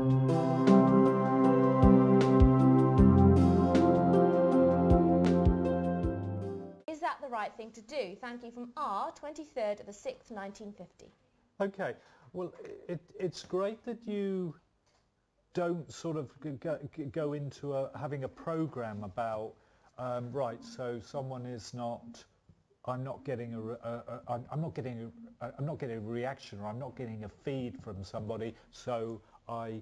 Is that the right thing to do? Thank you from R, 23rd of the 6th, 1950. Okay, well, it's great that you don't sort of go into having a program about, right, so someone is not, I'm not getting a reaction, or I'm not getting a feed from somebody, so I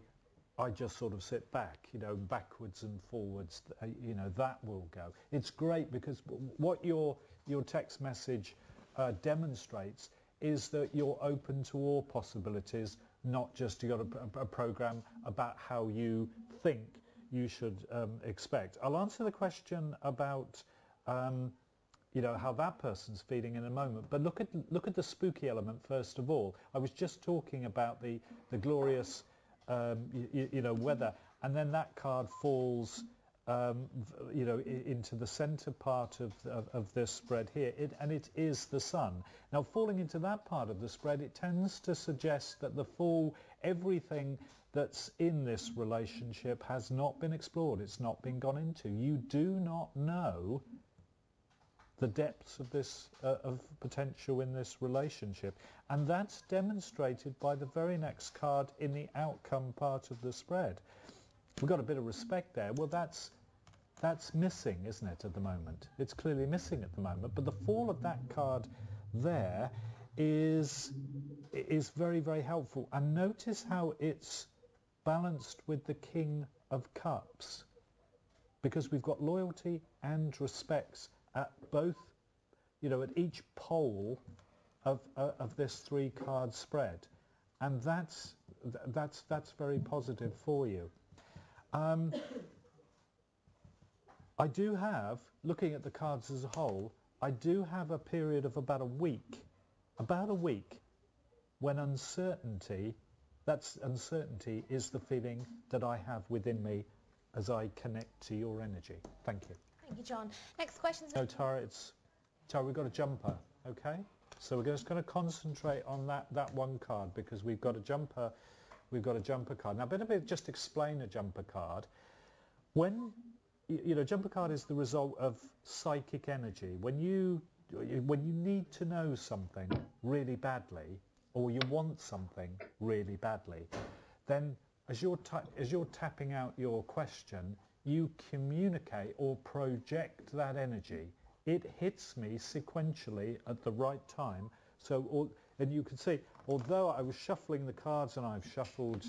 just sort of sit back, you know, backwards and forwards, you know, that will go. It's great because what your text message demonstrates is that you're open to all possibilities, not just you got a program about how you think you should expect. I'll answer the question about you know, how that person's feeling in a moment, but look at the spooky element first of all. I was just talking about the glorious you know, weather, and then that card falls you know, into the center part of this spread here, and it is the sun. Now, falling into that part of the spread, it tends to suggest that everything that's in this relationship has not been explored, it's not been gone into. You do not know the depths of this of potential in this relationship, and that's demonstrated by the very next card in the outcome part of the spread. We've got a bit of respect there. Well, that's missing, isn't it, at the moment? It's clearly missing at the moment, but the fall of that card there is very, very helpful. And notice how it's balanced with the King of Cups, because we've got loyalty and respects at both, you know, at each pole of this three-card spread, and that's very positive for you. I do have, looking at the cards as a whole, I do have a period of about a week, when uncertainty is the feeling that I have within me as I connect to your energy. Thank you. Thank you, John. Next question. No, Tara, we've got a jumper, okay? So we're just going to concentrate on that one card, because we've got a jumper card. Now, a bit of it, just explain a jumper card. When, you know, jumper card is the result of psychic energy. When you need to know something really badly, or you want something really badly, then as you're tapping out your question, you communicate or project that energy. It hits me sequentially at the right time. So, and you can see, although I was shuffling the cards, and I've shuffled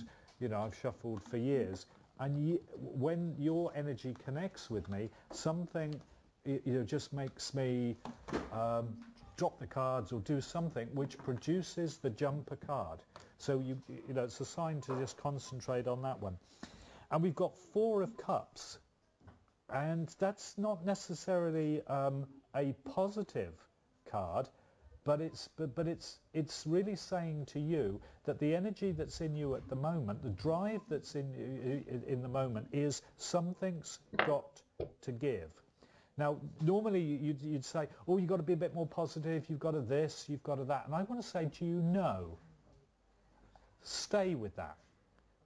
for years, and when your energy connects with me, something, you know, just makes me drop the cards or do something which produces the jumper card. So you know, it's a sign to just concentrate on that one. And we've got 4 of Cups, and that's not necessarily a positive card, but it's really saying to you that the energy that's in you at the moment, the drive that's in the moment, is something's got to give. Now, normally you'd say, oh, you've got to be a bit more positive, you've got to this, you've got to that, and I want to say to you, no. Stay with that.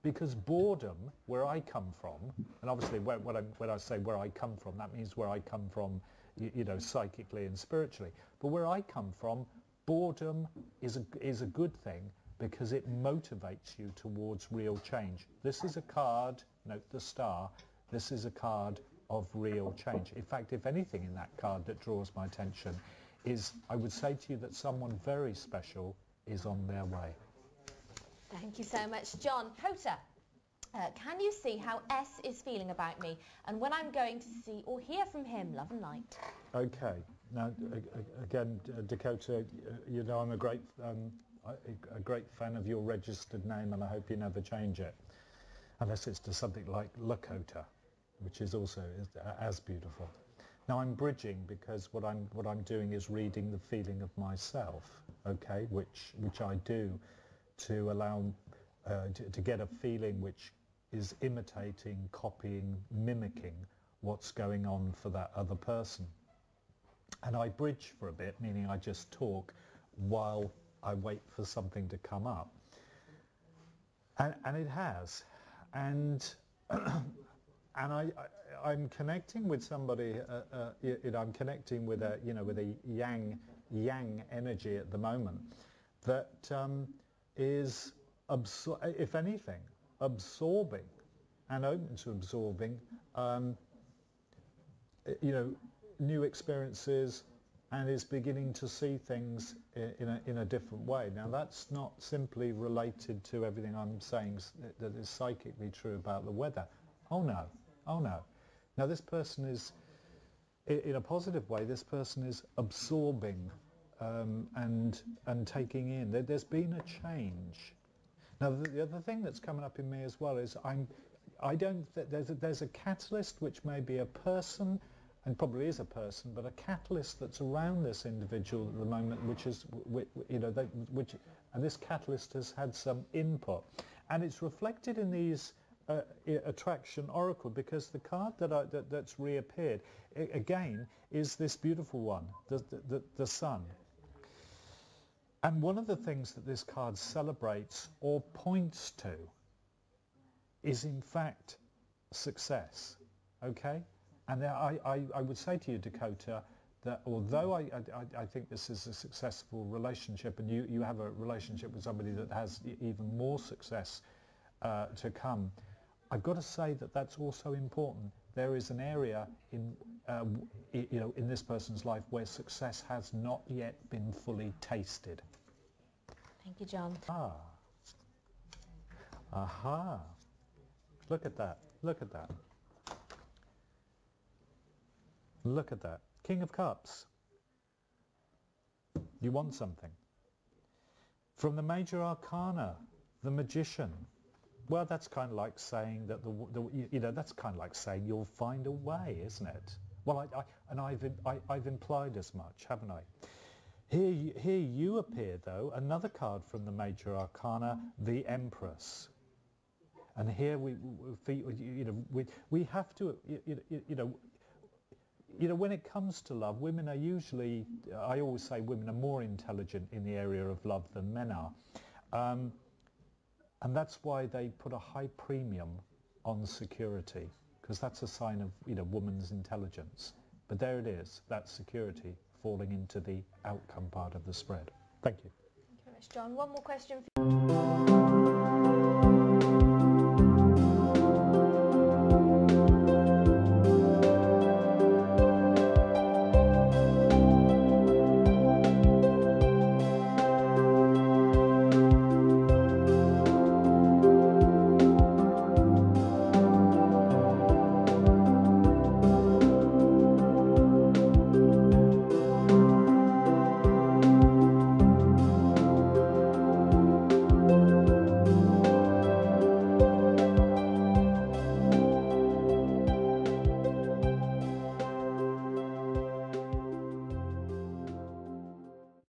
Because boredom, where I come from, and obviously when I say where I come from, that means where I come from, you know, psychically and spiritually. But where I come from, boredom is a good thing, because it motivates you towards real change. This is a card, note the star, this is a card of real change. In fact, if anything in that card that draws my attention is, I would say to you that someone very special is on their way. Thank you so much, John. Hota, can you see how S is feeling about me, and when I'm going to see or hear from him? Love and light. Okay. Now, again, Dakota, you know I'm a great fan of your registered name, and I hope you never change it, unless it's to something like Lakota, which is also as beautiful. Now, I'm bridging, because what I'm doing is reading the feeling of myself, okay, which I do to allow to get a feeling which is imitating, copying, mimicking what's going on for that other person. And I bridge for a bit, meaning I just talk while I wait for something to come up. And it has. and I'm connecting with somebody. I'm connecting with a with a yang energy at the moment that is, if anything, absorbing and open to absorbing new experiences, and is beginning to see things in a different way. Now, that's not simply related to everything I'm saying that is psychically true about the weather. Oh no, oh no. Now, this person is, in a positive way, this person is absorbing and taking in. There's been a change. Now, the other thing that's coming up in me as well is there's a catalyst, which may be a person, and probably is a person, but a catalyst that's around this individual at the moment, and this catalyst has had some input, and it's reflected in these attraction oracle, because the card that's reappeared again is this beautiful one, the sun. And one of the things that this card celebrates or points to is, in fact, success. Okay? And I would say to you, Dakota, that although I think this is a successful relationship, and you have a relationship with somebody that has even more success to come, I've got to say that that's also important. There is an area in this person's life where success has not yet been fully tasted. Thank you, John. Ah. Aha. Look at that. Look at that. Look at that. King of Cups. You want something. From the Major Arcana, the Magician. Well, that's kind of like saying that that's kind of like saying you'll find a way, isn't it? Well, I've implied as much, haven't I? Here you appear, though, another card from the Major Arcana, the Empress. And here we have to, when it comes to love, women are usually, I always say women are more intelligent in the area of love than men are. And that's why they put a high premium on security, because that's a sign of woman's intelligence. But there it is, that security falling into the outcome part of the spread. Thank you. Thank you very much, John. One more question for you.